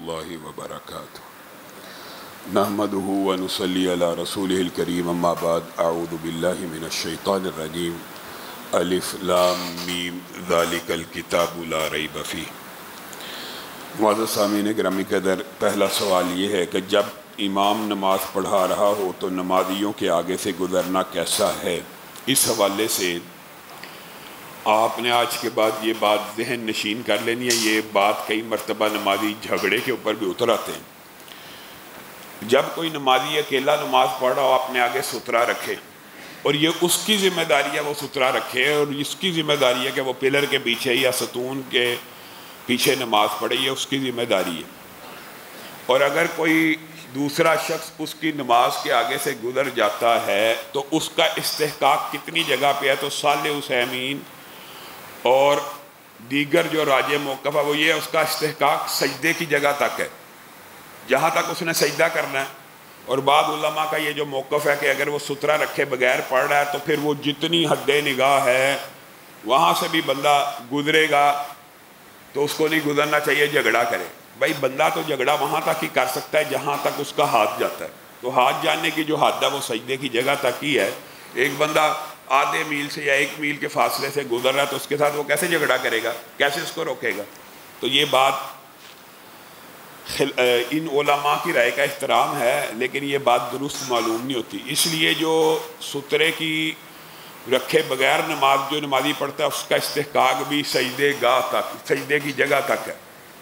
اللہ وبرکاتہ نحمدہ ونصلی علی رسولہ الکریم اما بعد اعوذ باللہ من الشیطان الرجیم الف لام میم ذالک الکتاب لا ریب فیہ۔ معزز سامعین گرامی قدر، پہلا سوال یہ ہے کہ جب امام نماز پڑھا رہا ہو تو نمازیوں کے آگے سے گزرنا کیسا ہے؟ اس حوالے سے آپ نے آج کے بعد یہ بات ذہن نشین کر لینی ہے۔ یہ بات کئی مرتبہ نمازی جھگڑے کے اوپر بھی اتر آتے ہیں۔ جب کوئی نمازی اکیلا نماز پڑھ رہا ہو اپنے آگے سترہ رکھے، اور یہ اس کی ذمہ داری ہے وہ سترہ رکھے، اور اس کی ذمہ داری ہے کہ وہ پلر کے پیچھے یا ستون کے پیچھے نماز پڑھے، یہ اس کی ذمہ داری ہے۔ اور اگر کوئی دوسرا شخص اس کی نماز کے آگے سے گزر جاتا ہے تو اس کا استحقاق کتنی جگہ پہ ہے؟ تو صالح حسینین اور دیگر جو راجع موقف ہے وہ یہ اس کا استحقاق سجدے کی جگہ تک ہے، جہاں تک اس نے سجدہ کرنا ہے۔ اور بعض علماء کا یہ جو موقف ہے کہ اگر وہ سترہ رکھے بغیر پڑھ رہا ہے تو پھر وہ جتنی حد نگاہ ہے وہاں سے بھی بندہ گزرے گا تو اس کو نہیں گزرنا چاہیے، جھگڑا کرے۔ بھائی بندہ تو جھگڑا وہاں تک ہی کر سکتا ہے جہاں تک اس کا ہاتھ جاتا ہے، تو ہاتھ جانے کی جو حد ہے وہ سجدے کی جگہ تک ہی ہے۔ ایک بندہ آدھے میل سے یا 1 میل کے فاصلے سے گزر رہا ہے تو اس کے ساتھ وہ کیسے جھگڑا کرے گا، کیسے اس کو روکے گا؟ تو یہ بات ان علماء کی رائے کا احترام ہے، لیکن یہ بات درست معلوم نہیں ہوتی۔ اس لیے جو سترے کی رکھے بغیر نماز جو نمازی پڑھتا ہے اس کا استحقاق بھی سجدے گاہ تک، سجدے کی جگہ تک ہے۔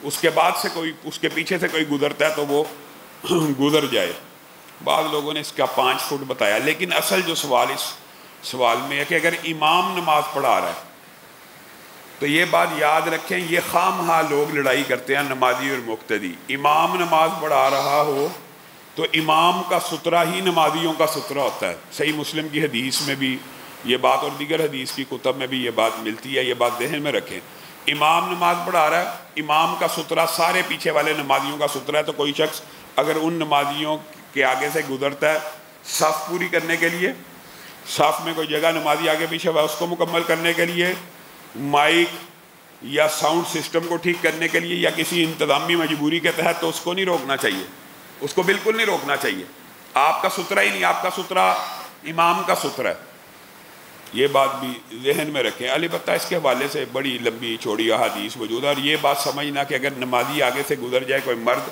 اس کے بعد سے کوئی، اس کے پیچھے سے کوئی گزرتا ہے تو وہ گزر جائے۔ بعض لوگوں نے اس کا 5 فٹ بتایا، لیکن اصل جو سوال اس سوال میں ہے کہ اگر امام نماز پڑھا رہا ہے تو یہ بات یاد رکھیں، یہ خواہ لوگ لڑائی کرتے ہیں نمازی اور مقتدی۔ امام نماز پڑھا رہا ہو تو امام کا سترہ ہی نمازیوں کا سترہ ہوتا ہے۔ صحیح مسلم کی حدیث میں بھی یہ بات اور دیگر حدیث کی کتب میں بھی یہ بات ملتی ہے، یہ بات ذہن میں رکھیں۔ امام نماز پڑھا رہا ہے، امام کا سترہ سارے پیچھے والے نمازیوں کا سترہ ہے، تو کوئی شخص اگر ان نمازیوں کے آگے سے گزرتا ہے صف پوری کرنے کے لیے، صف میں کوئی جگہ نمازی آگے پیچھے ہوا اس کو مکمل کرنے کے لیے، مائک یا ساؤنڈ سسٹم کو ٹھیک کرنے کے لیے، یا کسی انتظامی مجبوری کے تحت، تو اس کو نہیں روکنا چاہیے، اس کو بالکل نہیں روکنا چاہیے۔ آپ کا سترہ ہی نہیں، آپ کا سترہ امام کا سترہ ہے، یہ بات بھی ذہن میں رکھیں۔ البتہ اس کے حوالے سے بڑی لمبی چوڑی احادیث موجود ہے، اور یہ بات سمجھنا کہ اگر نمازی آگے سے گزر جائے کوئی مرد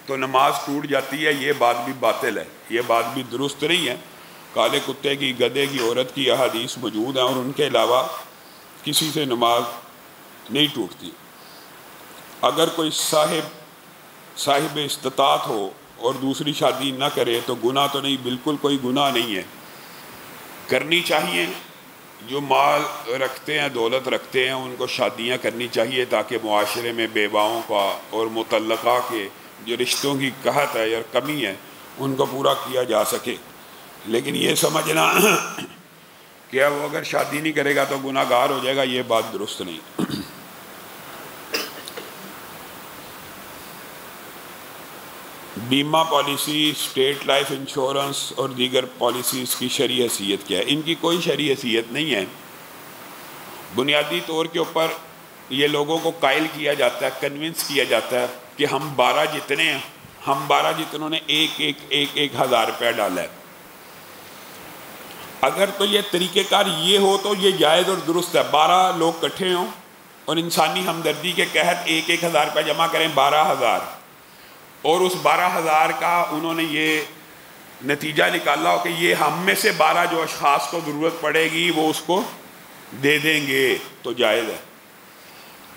تو نماز ٹوٹ جاتی ہے، یہ بات بھی باطل ہے، یہ بات بھی درست نہیں ہے۔ کالے کتے کی، گدھے کی، عورت کی احادیث موجود ہیں، اور ان کے علاوہ کسی سے نماز نہیں ٹوٹتی۔ اگر کوئی صاحب استطاعت ہو اور دوسری شادی نہ کرے تو گناہ تو نہیں، بالکل کوئی گناہ نہیں ہے، کرنی چاہیے۔ جو مال رکھتے ہیں، دولت رکھتے ہیں، ان کو شادیاں کرنی چاہیے تاکہ معاشرے میں بیواؤں کا اور مطلقہ کے جو رشتوں کی قحط ہے یا کمی ہے ان کو پورا کیا جا سکے۔ لیکن یہ سمجھنا کہ وہ اگر شادی نہیں کرے گا تو گناہ گار ہو جائے گا، یہ بات درست نہیں۔ بیمہ پالیسی، اسٹیٹ لائف انشورنس اور دیگر پالیسیز کی شرعی حیثیت کیا ہے؟ ان کی کوئی شرعی حیثیت نہیں ہے۔ بنیادی طور کے اوپر یہ لوگوں کو قائل کیا جاتا ہے، کنونس کیا جاتا ہے کہ ہم 12 جتنے ہیں، ہم 12 جتنوں نے ایک ہزار روپیہ ڈالا ہے۔ اگر تو یہ طریقہ کار یہ ہو تو یہ جائز اور درست ہے، 12 لوگ کٹھے ہوں اور انسانی ہمدردی کے تحت 1,000 روپیہ جمع کریں، 12,000، اور اس 12,000 کا انہوں نے یہ نتیجہ نکالا ہو کہ یہ ہم میں سے 12 جو اشخاص کو ضرورت پڑے گی وہ اس کو دے دیں گے، تو جائز ہے۔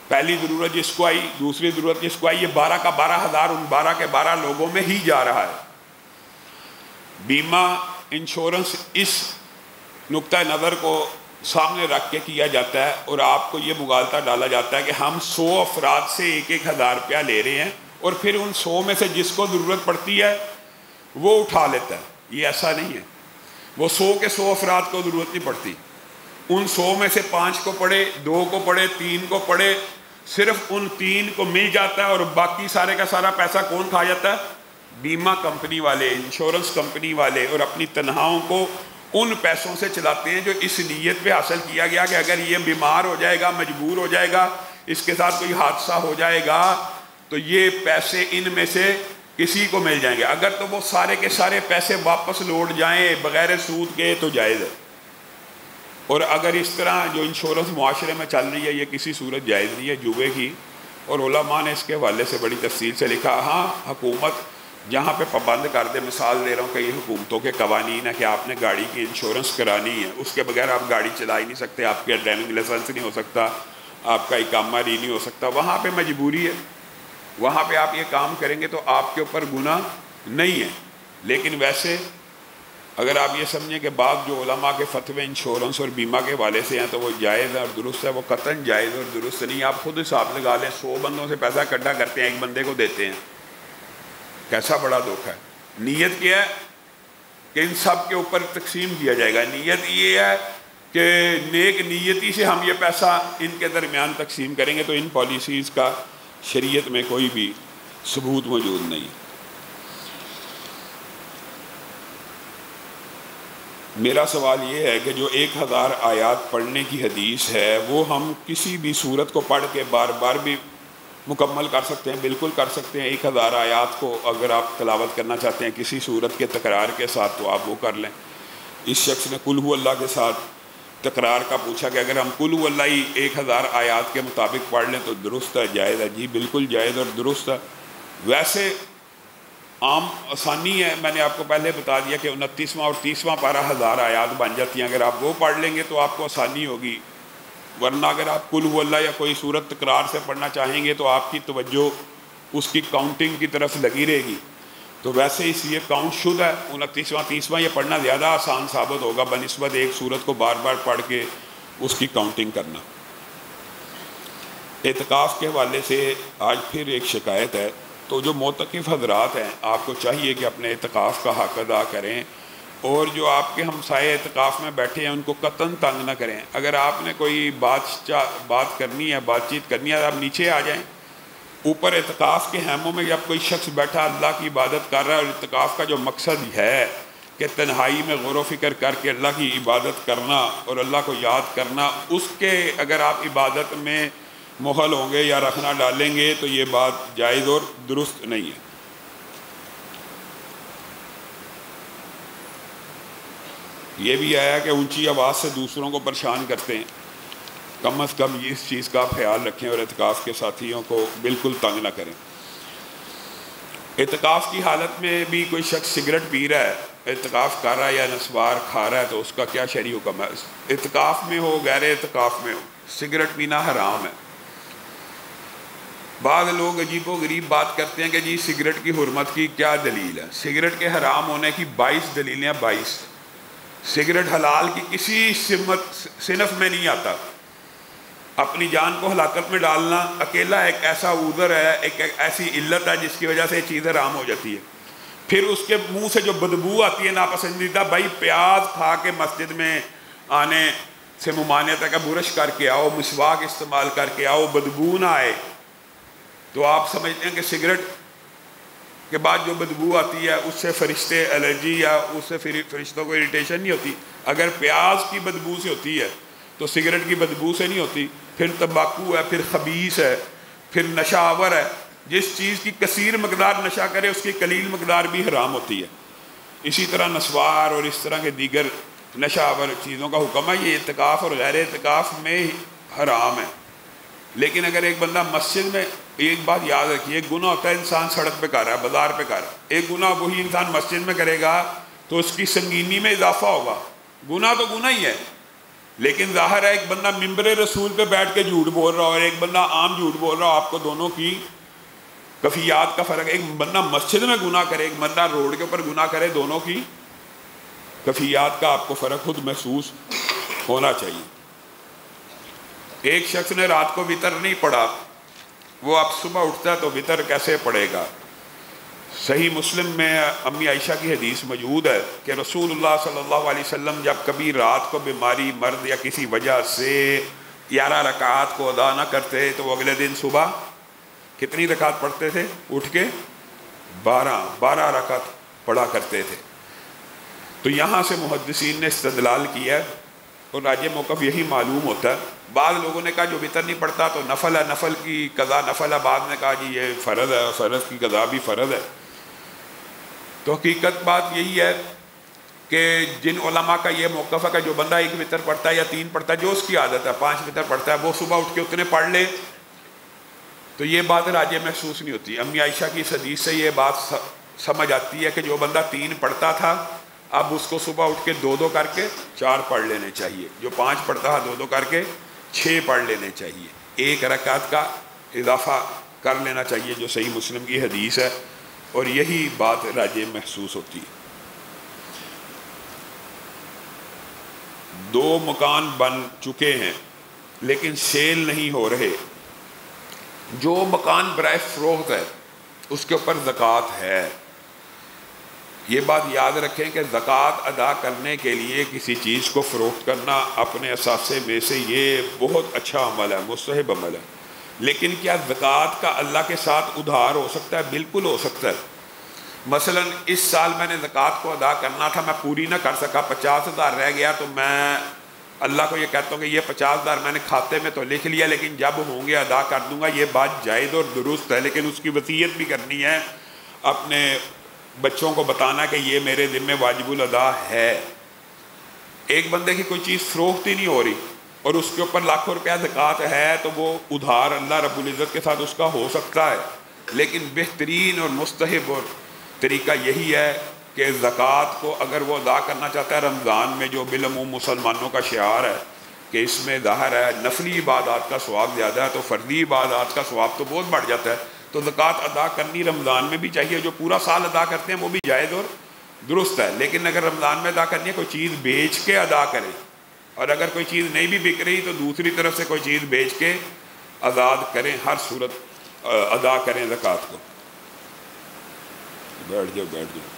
پہلی ضرورت جس کو آئی، دوسری ضرورت جس کو آئی، یہ 12 کا 12,000 ان 12 کے 12 لوگوں میں ہی جا رہا ہے۔ بیمہ انشورنس اس نقطہ نظر کو سامنے رکھ کے کیا جاتا ہے، اور آپ کو یہ مغالطہ ڈالا جاتا ہے کہ ہم 100 افراد سے 1,000 روپیہ لے رہے ہیں اور پھر ان 100 میں سے جس کو ضرورت پڑتی ہے وہ اٹھا لیتا ہے۔ یہ ایسا نہیں ہے، وہ 100 کے 100 افراد کو ضرورت نہیں پڑتی، ان 100 میں سے 5 کو پڑے، 2 کو پڑے، 3 کو پڑے، صرف ان 3 کو مل جاتا ہے، اور باقی سارے کا سارا پیسہ کون کھا جاتا ہے؟ بیمہ کمپنی والے، انشورنس کمپنی والے، اور اپنی تنخواہوں کو ان پیسوں سے چلاتے ہیں جو اس نیت پہ حاصل کیا گیا کہ اگر یہ بیمار ہو جائے گا، مجبور ہو جائے گا، اس کے ساتھ کوئی حادثہ ہو جائے گا تو یہ پیسے ان میں سے کسی کو مل جائیں گے. اگر تو وہ سارے کے سارے پیسے واپس لوٹ جائیں بغیر سود کے تو جائز ہے. اور اگر اس طرح جو انشورنس معاشرے میں چل رہی ہے یہ کسی صورت جائز نہیں ہے جوئے کی. اور علماء نے اس کے حوالے سے بڑی تفصیل سے لکھا. ہاں حکومت جہاں پہ پابند کر دے, مثال دے رہا ہوں کہ یہ حکومتوں کے قوانین ہے کہ آپ نے گاڑی کی انشورنس کرانی ہے, اس کے بغیر آپ گاڑی چلا ہی نہیں سکتے, آپ کے ڈرائیونگ لائسنس نہیں ہو سکتا, آپ کا اقامہ نہیں ہو سکتا, وہاں پہ مجبوری ہے, وہاں پہ آپ یہ کام کریں گے تو آپ کے اوپر گناہ نہیں ہے. لیکن ویسے اگر آپ یہ سمجھیں کہ بعض جو علماء کے فتوے انشورنس اور بیمہ کے حوالے سے ہیں تو وہ جائز ہے اور درست ہے, وہ قطعاً جائز اور درست نہیں. آپ خود حساب لگا لیں, 100 بندوں سے پیسہ اکٹھا کرتے ہیں, ایک بندے کو دیتے ہیں, کیسا بڑا دھوکہ ہے. نیت کیا ہے کہ ان سب کے اوپر تقسیم کیا جائے گا. نیت یہ ہے کہ نیک نیتی سے ہم یہ پیسہ ان کے درمیان تقسیم کریں گے. تو ان پالیسیز کا شریعت میں کوئی بھی ثبوت موجود نہیں. میرا سوال یہ ہے کہ جو 1000 آیات پڑھنے کی حدیث ہے وہ ہم کسی بھی صورت کو پڑھ کے بار بار بھی مکمل کر سکتے ہیں؟ بالکل کر سکتے ہیں. 1000 آیات کو اگر آپ تلاوت کرنا چاہتے ہیں کسی صورت کے تکرار کے ساتھ تو آپ وہ کر لیں. اس شخص نے قل ہو اللہ کے ساتھ تکرار کا پوچھا کہ اگر ہم قل ہو اللہ ہی 1000 آیات کے مطابق پڑھ لیں تو درست ہے, جائز ہے؟ جی بالکل جائز اور درست ہے. ویسے عام آسانی ہے, میں نے آپ کو پہلے بتا دیا کہ 29واں اور 30واں پارہ 1000 آیات بن جاتی ہیں. اگر آپ وہ پڑھ لیں گے تو آپ کو آسانی ہوگی, ورنہ اگر آپ قل ہو اللہ یا کوئی صورت تکرار سے پڑھنا چاہیں گے تو آپ کی توجہ اس کی کاؤنٹنگ کی طرف لگی رہے گی. تو ویسے اس لیے کاؤنٹ شدہ ہے 29واں 30واں یہ پڑھنا زیادہ آسان ثابت ہوگا بنسبت ایک صورت کو بار بار پڑھ کے اس کی کاؤنٹنگ کرنا. اعتکاف کے حوالے سے آج پھر ایک شکایت ہے. تو جو معتکف حضرات ہیں آپ کو چاہیے کہ اپنے اعتکاف کا حق ادا کریں, اور جو آپ کے ہمسائے اعتکاف میں بیٹھے ہیں ان کو قطعاً تنگ نہ کریں. اگر آپ نے کوئی بات کرنی ہے, بات چیت کرنی ہے, آپ نیچے آ جائیں. اوپر اعتکاف کے خیموں میں جب کوئی شخص بیٹھا اللہ کی عبادت کر رہا ہے, اور اعتکاف کا جو مقصد ہے کہ تنہائی میں غور و فکر کر کے اللہ کی عبادت کرنا اور اللہ کو یاد کرنا, اس کے اگر آپ عبادت میں مخل ہوں گے یا رکھنا ڈالیں گے تو یہ بات جائز اور درست نہیں ہے. یہ بھی آیا کہ اونچی آواز سے دوسروں کو پریشان کرتے ہیں, کم از کم اس چیز کا خیال رکھیں اور اعتکاف کے ساتھیوں کو بالکل تنگ نہ کریں. اعتکاف کی حالت میں بھی کوئی شخص سگریٹ پی رہا ہے, اعتکاف کر رہا ہے یا نسوار کھا رہا ہے, تو اس کا کیا شرعی حکم ہے؟ اعتکاف میں ہو غیر اعتکاف میں ہو سگریٹ پینا حرام ہے. بعض لوگ عجیب و غریب بات کرتے ہیں کہ جی سگریٹ کی حرمت کی کیا دلیل ہے. سگریٹ کے حرام ہونے کی 22 دلیلیں ہیں. 22. سگریٹ حلال کی کسی صنف میں نہیں آتا. اپنی جان کو ہلاکت میں ڈالنا اکیلا ایک ایسا عذر ہے, ایک ایسی علت ہے جس کی وجہ سے یہ چیز حرام ہو جاتی ہے. پھر اس کے منہ سے جو بدبو آتی ہے ناپسندیدہ, بھائی پیاز کھا کے مسجد میں آنے سے ممانعت ہے کہ برش کر کے آؤ, مسواک استعمال کر کے آؤ, بدبو نہ آئے. تو آپ سمجھتے ہیں کہ سگریٹ کے بعد جو بدبو آتی ہے اس سے فرشتے الرجی یا اس سے فرشتوں کو اریٹیشن نہیں ہوتی. اگر پیاز کی بدبو سے ہوتی ہے تو سگریٹ کی بدبو سے نہیں ہوتی. پھر تمباکو ہے, پھر خبیث ہے, پھر نشہ آور ہے. جس چیز کی کثیر مقدار نشہ کرے اس کی قلیل مقدار بھی حرام ہوتی ہے. اسی طرح نسوار اور اس طرح کے دیگر نشہ آور چیزوں کا حکم ہے. یہ اعتکاف اور غیر اعتکاف میں حرام ہے. لیکن اگر ایک بندہ مسجد میں, ایک بات یاد رکھیے, ایک گناہ ہوتا ہے انسان سڑک پہ کر رہا ہے, بازار پہ کر رہا ہے, ایک گناہ وہی انسان مسجد میں کرے گا تو اس کی سنگینی میں اضافہ ہوگا. گناہ تو گناہ ہی ہے, لیکن ظاہر ہے ایک بندہ ممبر رسول پہ بیٹھ کے جھوٹ بول رہا اور ایک بندہ عام جھوٹ بول رہا, آپ کو دونوں کی کفیات کا فرق ہے. ایک بندہ مسجد میں گناہ کرے, ایک بندہ روڈ کے اوپر گناہ کرے, دونوں کی کفیات کا آپ کو فرق خود محسوس ہونا چاہیے. ایک شخص نے رات کو وتر نہیں پڑھا, وہ اب صبح اٹھتا ہے تو وتر کیسے پڑھے گا؟ صحیح مسلم میں امی عائشہ کی حدیث موجود ہے کہ رسول اللہ صلی اللہ علیہ وسلم جب کبھی رات کو بیماری, مرض یا کسی وجہ سے 11 رکعات کو ادا نہ کرتے تو وہ اگلے دن صبح کتنی رکعت پڑھتے تھے؟ اٹھ کے 12 رکعت پڑھا کرتے تھے. تو یہاں سے محدثین نے استدلال کیا ہے اور راجح موقف یہی معلوم ہوتا ہے بعض لوگوں نے کہا جو وطر نہیں پڑھتا تو نفل ہے، نفل کی قضا نفل ہے، بعض نے کہا جی یہ فرض ہے، فرض کی قضا بھی فرض ہے۔ تو حقیقت بات یہی ہے کہ جن علماء کا یہ موقف ہے کہ جو بندہ 1 وطر پڑھتا ہے یا 3 پڑھتا ہے، جو اس کی عادت ہے 5 وطر پڑھتا ہے، وہ صبح اٹھ کے اتنے پڑھ لے تو یہ بات راجے محسوس نہیں ہوتی۔ امی عائشہ کی اس حدیث سے یہ بات سمجھ آتی ہے کہ جو بندہ 3 پڑھتا تھا اب اس کو صبح اٹھ کے 2 کر کے 4 پڑھ لینے چاہیے، جو 5 پڑھتا تھا 2 کر کے 6 پڑھ لینے چاہیے، 1 رکعت کا اضافہ کر لینا چاہیے، جو صحیح مسلم کی حدیث ہے، اور یہی بات راجے محسوس ہوتی ہے۔ 2 مکان بن چکے ہیں لیکن سیل نہیں ہو رہے، جو مکان برائے فروخت ہے اس کے اوپر زکوٰۃ ہے۔ یہ بات یاد رکھیں کہ زکوٰۃ ادا کرنے کے لیے کسی چیز کو فروخت کرنا اپنے اثاثے میں سے یہ بہت اچھا عمل ہے، مستحب عمل ہے، لیکن کیا زکوٰۃ کا اللہ کے ساتھ ادھار ہو سکتا ہے؟ بالکل ہو سکتا ہے۔ مثلا اس سال میں نے زکوٰۃ کو ادا کرنا تھا، میں پوری نہ کر سکا، 50,000 رہ گیا، تو میں اللہ کو یہ کہتا ہوں کہ یہ 50,000 میں نے کھاتے میں تو لکھ لیا، لیکن جب ہوں گے ادا کر دوں گا۔ یہ بات جائز اور درست ہے، لیکن اس کی وصیت بھی کرنی ہے، اپنے بچوں کو بتانا کہ یہ میرے ذمہ واجب الادا ہے۔ ایک بندے کی کوئی چیز فروخت ہی نہیں ہو رہی اور اس کے اوپر لاکھوں روپیہ زکوٰۃ ہے، تو وہ ادھار اللہ رب العزت کے ساتھ اس کا ہو سکتا ہے، لیکن بہترین اور مستحب اور طریقہ یہی ہے کہ زکوٰۃ کو اگر وہ ادا کرنا چاہتا ہے رمضان میں، جو بالعموم مسلمانوں کا شعار ہے کہ اس میں ظاہر ہے نفلی عبادات کا ثواب زیادہ ہے، تو فردی عبادات کا ثواب تو بہت بڑھ جاتا ہے، تو زکوٰۃ ادا کرنی رمضان میں بھی چاہیے۔ جو پورا سال ادا کرتے ہیں وہ بھی جائز اور درست ہے، لیکن اگر رمضان میں ادا کرنی ہے کوئی چیز بیچ کے ادا کرے، اور اگر کوئی چیز نہیں بھی بک رہی تو دوسری طرف سے کوئی چیز بیچ کے آزاد کریں، ہر صورت ادا کریں زکوٰۃ کو۔ بیٹھ جاؤ بیٹھ جاؤ۔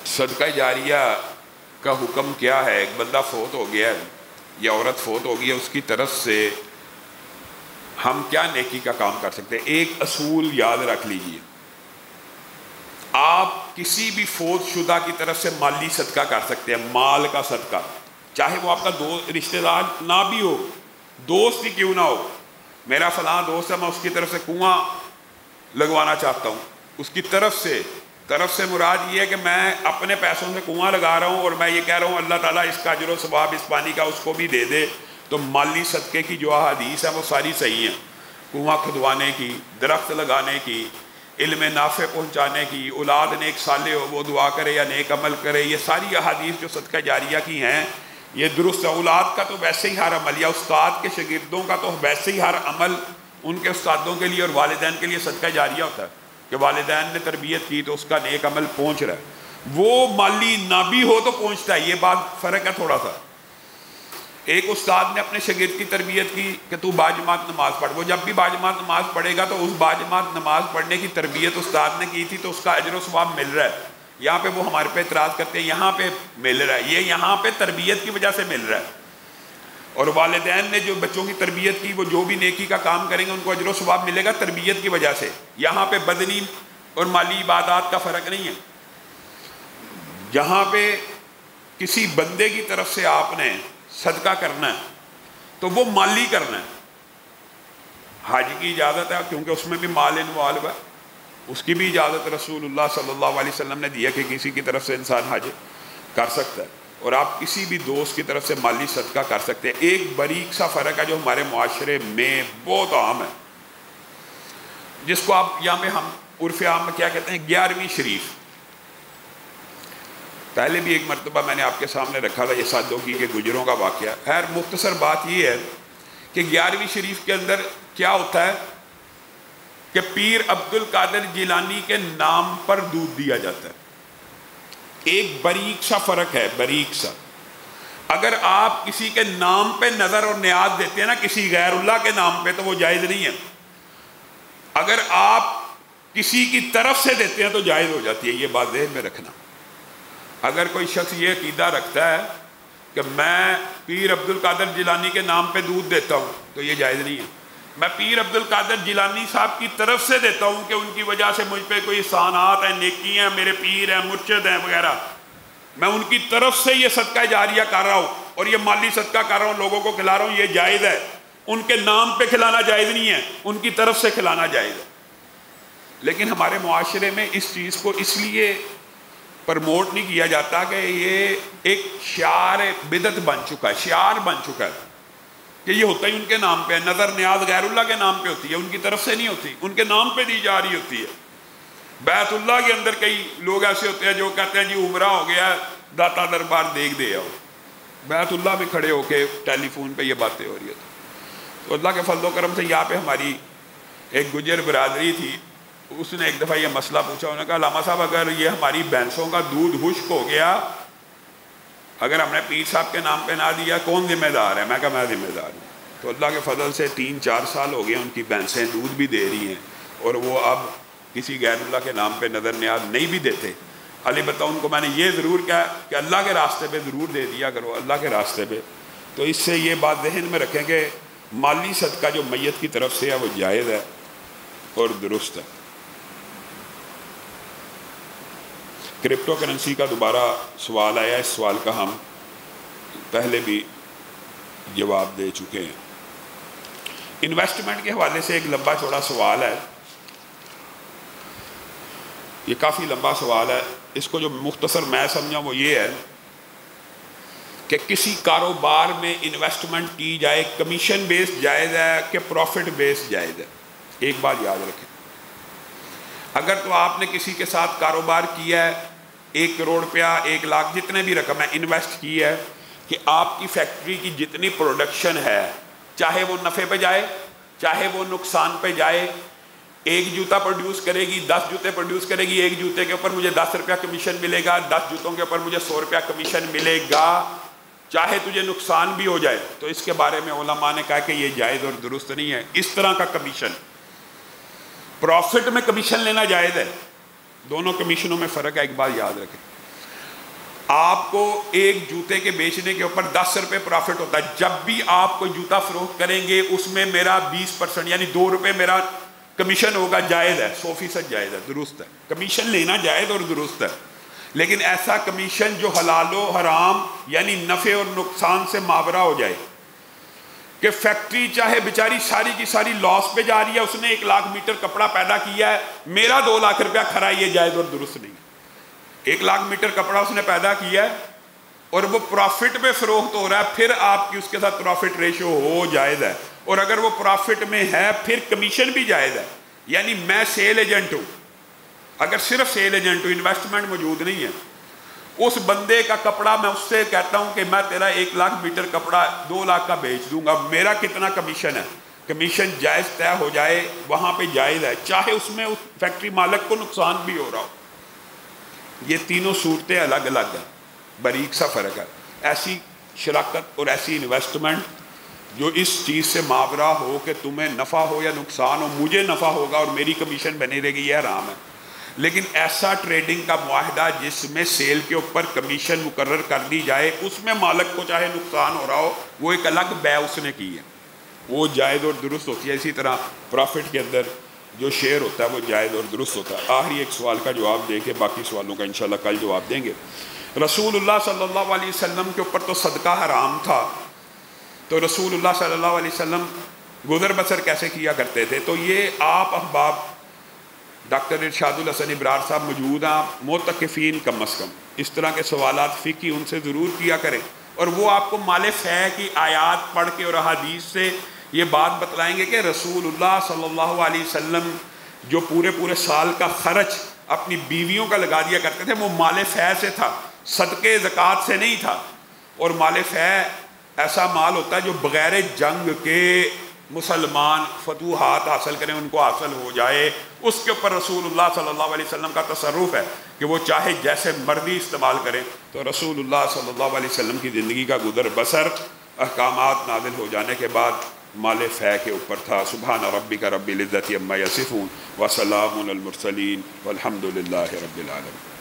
صدقہ جاریہ کا حکم کیا ہے؟ ایک بندہ فوت ہو گیا ہے یا عورت فوت ہو گئی ہے، اس کی طرف سے ہم کیا نیکی کا کام کر سکتے ہیں؟ ایک اصول یاد رکھ لیجئے، آپ کسی بھی فوت شدہ کی طرف سے مالی صدقہ کر سکتے ہیں، مال کا صدقہ، چاہے وہ آپ کا رشتہ دار نہ بھی ہو، دوست ہی کیوں نہ ہو۔ میرا فلاں دوست ہے، میں اس کی طرف سے کنواں لگوانا چاہتا ہوں، اس کی طرف سے مراد یہ ہے کہ میں اپنے پیسوں سے کنواں لگا رہا ہوں اور میں یہ کہہ رہا ہوں اللہ تعالیٰ اس کا اجر و ثواب اس پانی کا اس کو بھی دے دے، تو مالی صدقے کی جو احادیث ہے وہ ساری صحیح ہیں، کنواں کھدوانے کی، درخت لگانے کی، علم نافع پہنچانے کی، اولاد نیک صالح ہو وہ دعا کرے یا نیک عمل کرے، یہ ساری احادیث جو صدقہ جاریہ کی ہیں یہ درست ہے۔ اولاد کا تو ویسے ہی ہر عمل، یا استاد کے شاگردوں کا تو ویسے ہی ہر عمل ان کے استادوں کے لیے اور والدین کے لیے صدقہ جاریہ ہوتا ہے کہ والدین نے تربیت کی تو اس کا نیک عمل پہنچ رہا ہے، وہ مالی نہ بھی ہو تو پہنچتا ہے، یہ بات فرق ہے تھوڑا سا۔ ایک استاد نے اپنے شاگرد کی تربیت کی کہ تو باجماعت نماز پڑھ، وہ جب بھی باجماعت نماز پڑھے گا تو اس باجماعت نماز پڑھنے کی تربیت استاد نے کی تھی تو اس کا اجر و ثواب مل رہا ہے۔ یہاں پہ وہ ہمارے پہ اعتراض کرتے ہیں یہاں پہ مل رہا ہے، یہ یہاں پہ تربیت کی وجہ سے مل رہا ہے، اور والدین نے جو بچوں کی تربیت کی وہ جو بھی نیکی کا کام کریں گے ان کو اجر و ثواب ملے گا تربیت کی وجہ سے۔ یہاں پہ بدنی اور مالی عبادات کا فرق نہیں ہے، جہاں پہ کسی بندے کی طرف سے آپ نے صدقہ کرنا ہے تو وہ مالی کرنا ہے۔ حج کی اجازت ہے کیونکہ اس میں بھی مال انوالو ہے، اس کی بھی اجازت رسول اللہ صلی اللہ علیہ وسلم نے دی ہے کہ کسی کی طرف سے انسان حج کر سکتا ہے، اور آپ کسی بھی دوست کی طرف سے مالی صدقہ کر سکتے ہیں۔ ایک باریک سا فرق ہے جو ہمارے معاشرے میں بہت عام ہے، جس کو آپ یہاں پہ ہم عرف عام میں کیا کہتے ہیں، 11ویں شریف۔ پہلے بھی ایک مرتبہ میں نے آپ کے سامنے رکھا تھا یہ سادگی کے گجروں کا واقعہ۔ خیر مختصر بات یہ ہے کہ 11ویں شریف کے اندر کیا ہوتا ہے کہ پیر عبد القادر جیلانی کے نام پر دودھ دیا جاتا ہے۔ ایک باریک سا فرق ہے، باریک سا، اگر آپ کسی کے نام پہ نظر اور نیاز دیتے ہیں نا کسی غیر اللہ کے نام پہ تو وہ جائز نہیں ہے، اگر آپ کسی کی طرف سے دیتے ہیں تو جائز ہو جاتی ہے، یہ بات ذہن میں رکھنا۔ اگر کوئی شخص یہ عقیدہ رکھتا ہے کہ میں پیر عبد القادر جیلانی کے نام پہ دودھ دیتا ہوں تو یہ جائز نہیں ہے. میں پیر عبد القادر جیلانی صاحب کی طرف سے دیتا ہوں کہ ان کی وجہ سے مجھ پہ کوئی احسانات ہیں، نیکی ہیں، میرے پیر ہیں، مرشد ہیں وغیرہ، میں ان کی طرف سے یہ صدقہ جاریہ کر رہا ہوں اور یہ مالی صدقہ کر رہا ہوں، لوگوں کو کھلا رہا ہوں، یہ جائز ہے. ان کے نام پہ کھلانا جائز نہیں ہے، ان کی طرف سے کھلانا جائز ہے. لیکن ہمارے معاشرے میں اس چیز کو اس لیے پرموٹ نہیں کیا جاتا کہ یہ ایک شعار بدعت بن چکا ہے، شعار بن چکا ہے کہ یہ ہوتا ہی ان کے نام پہ ہے. نظر نیاز غیر اللہ کے نام پہ ہوتی ہے، ان کی طرف سے نہیں ہوتی، ان کے نام پہ دی جا رہی ہوتی ہے. بیت اللہ کے اندر کئی لوگ ایسے ہوتے ہیں جو کہتے ہیں جی عمرہ ہو گیا داتا دربار دیکھ دے آؤ، بیت اللہ میں کھڑے ہو کے ٹیلی فون پہ یہ باتیں ہو رہی ہوتی. تو اللہ کے فضل و کرم سے یہاں پہ ہماری ایک گجر برادری تھی، اس نے ایک دفعہ یہ مسئلہ پوچھا. انہوں نے کہا علامہ صاحب اگر یہ ہماری بھینسوں کا دودھ خشک ہو گیا، اگر ہم نے پیر صاحب کے نام پہ نہ دیا کون ذمہ دار ہے؟ میں کہا میں ذمہ دار ہوں. تو اللہ کے فضل سے 3-4 سال ہو گئے ان کی بھینسیں دودھ بھی دے رہی ہیں اور وہ اب کسی غیر اللہ کے نام پہ نظر نیاز نہیں بھی دیتے. البتہ ان کو میں نے یہ ضرور کہا کہ اللہ کے راستے پہ ضرور دے دیا کرو، اللہ کے راستے پہ. تو اس سے یہ بات ذہن میں رکھیں کہ مالی صدقہ جو میت کی طرف سے ہے وہ جائز ہے اور درست ہے. کرپٹو کرنسی کا دوبارہ سوال آیا، اس سوال کا ہم پہلے بھی جواب دے چکے ہیں. انویسٹمنٹ کے حوالے سے ایک لمبا چوڑا سوال ہے، یہ کافی لمبا سوال ہے. اس کو جو مختصر میں سمجھا وہ یہ ہے کہ کسی کاروبار میں انویسٹمنٹ کی جائے کمیشن بیس جائز ہے کہ پروفٹ بیس جائز ہے. ایک بات یاد رکھیں، اگر تو آپ نے کسی کے ساتھ کاروبار کیا ہے 1 کروڑ روپیہ 1 لاکھ جتنے بھی رقم ہے انویسٹ کی ہے کہ آپ کی فیکٹری کی جتنی پروڈکشن ہے چاہے وہ نفع پہ جائے چاہے وہ نقصان پہ جائے، 1 جوتا پروڈیوس کرے گی 10 جوتے پروڈیوس کرے گی، 1 جوتے کے اوپر مجھے 10 روپیہ کمیشن ملے گا، 10 جوتوں کے اوپر مجھے 100 روپیہ کمیشن ملے گا، چاہے تجھے نقصان بھی ہو جائے. تو اس کے بارے میں علماء نے کہا کہ یہ جائز اور درست نہیں ہے. اس طرح کا کمیشن پروفٹ میں کمیشن لینا جائز ہے، دونوں کمیشنوں میں فرق ہے. ایک بات یاد رکھیں، آپ کو 1 جوتے کے بیچنے کے اوپر 10 روپے پروفٹ ہوتا ہے. جب بھی آپ کوئی جوتا فروخت کریں گے اس میں میرا 20% یعنی 2 روپے میرا کمیشن ہوگا. جائز ہے، 100% جائز ہے، درست ہے. کمیشن لینا جائز اور درست ہے، لیکن ایسا کمیشن جو حلال و حرام یعنی نفع اور نقصان سے ماورا ہو جائے کہ فیکٹری چاہے بیچاری ساری کی ساری لاس پہ جا رہی ہے، اس نے 1 لاکھ میٹر کپڑا پیدا کیا ہے، میرا 2 لاکھ روپیہ کھرا ہے، یہ جائز اور درست نہیں. 1 لاکھ میٹر کپڑا اس نے پیدا کیا ہے اور وہ پروفٹ پہ فروخت ہو رہا ہے، پھر آپ کی اس کے ساتھ پروفٹ ریشو ہو جائز ہے. اور اگر وہ پروفٹ میں ہے پھر کمیشن بھی جائز ہے. یعنی میں سیل ایجنٹ ہوں، اگر صرف سیل ایجنٹ ہوں، انویسٹمنٹ موجود نہیں ہے، اس بندے کا کپڑا میں اس سے کہتا ہوں کہ میں تیرا 1 لاکھ میٹر کپڑا 2 لاکھ کا بیچ دوں گا، میرا کتنا کمیشن ہے؟ کمیشن جائز طے ہو جائے وہاں پہ جائز ہے، چاہے اس میں اس فیکٹری مالک کو نقصان بھی ہو رہا ہو. یہ تینوں صورتیں الگ الگ ہیں، باریک سا فرق ہے. ایسی شراکت اور ایسی انویسٹمنٹ جو اس چیز سے ماورا ہو کہ تمہیں نفع ہو یا نقصان ہو، مجھے نفع ہوگا اور میری کمیشن بنی رہے گی، یہ حرام ہے. لیکن ایسا ٹریڈنگ کا معاہدہ جس میں سیل کے اوپر کمیشن مقرر کر دی جائے، اس میں مالک کو چاہے نقصان ہو رہا ہو، وہ ایک الگ بے اس نے کی ہے، وہ جائز اور درست ہوتی ہے. اسی طرح پروفٹ کے اندر جو شیئر ہوتا ہے وہ جائز اور درست ہوتا ہے. آخری ایک سوال کا جواب دے کے باقی سوالوں کا انشاءاللہ کل جواب دیں گے. رسول اللہ صلی اللہ علیہ وسلم کے اوپر تو صدقہ حرام تھا، تو رسول اللہ صلی اللہ علیہ وسلم گزر بسر کیسے کیا کرتے تھے؟ تو یہ آپ احباب ڈاکٹر ارشاد الحسن ابرار صاحب موجود ہیں، معتکفین کم از کم اس طرح کے سوالات فقہی ان سے ضرور کیا کریں، اور وہ آپ کو مال فے کی آیات پڑھ کے اور احادیث سے یہ بات بتلائیں گے کہ رسول اللہ صلی اللہ علیہ وسلم جو پورے سال کا خرچ اپنی بیویوں کا لگا دیا کرتے تھے وہ مال فے سے تھا، صدقے زکوٰۃ سے نہیں تھا. اور مال فے ایسا مال ہوتا ہے جو بغیر جنگ کے مسلمان فتوحات حاصل کریں، ان کو حاصل ہو جائے، اس کے اوپر رسول اللہ صلی اللہ علیہ وسلم کا تصرف ہے کہ وہ چاہے جیسے مرضی استعمال کریں. تو رسول اللہ صلی اللہ علیہ وسلم کی زندگی کا گزر بسر احکامات نازل ہو جانے کے بعد مال فے کے اوپر تھا. سبحان ربک رب العزت عما یصفون وسلام علی المرسلین والحمد للہ رب العالمین.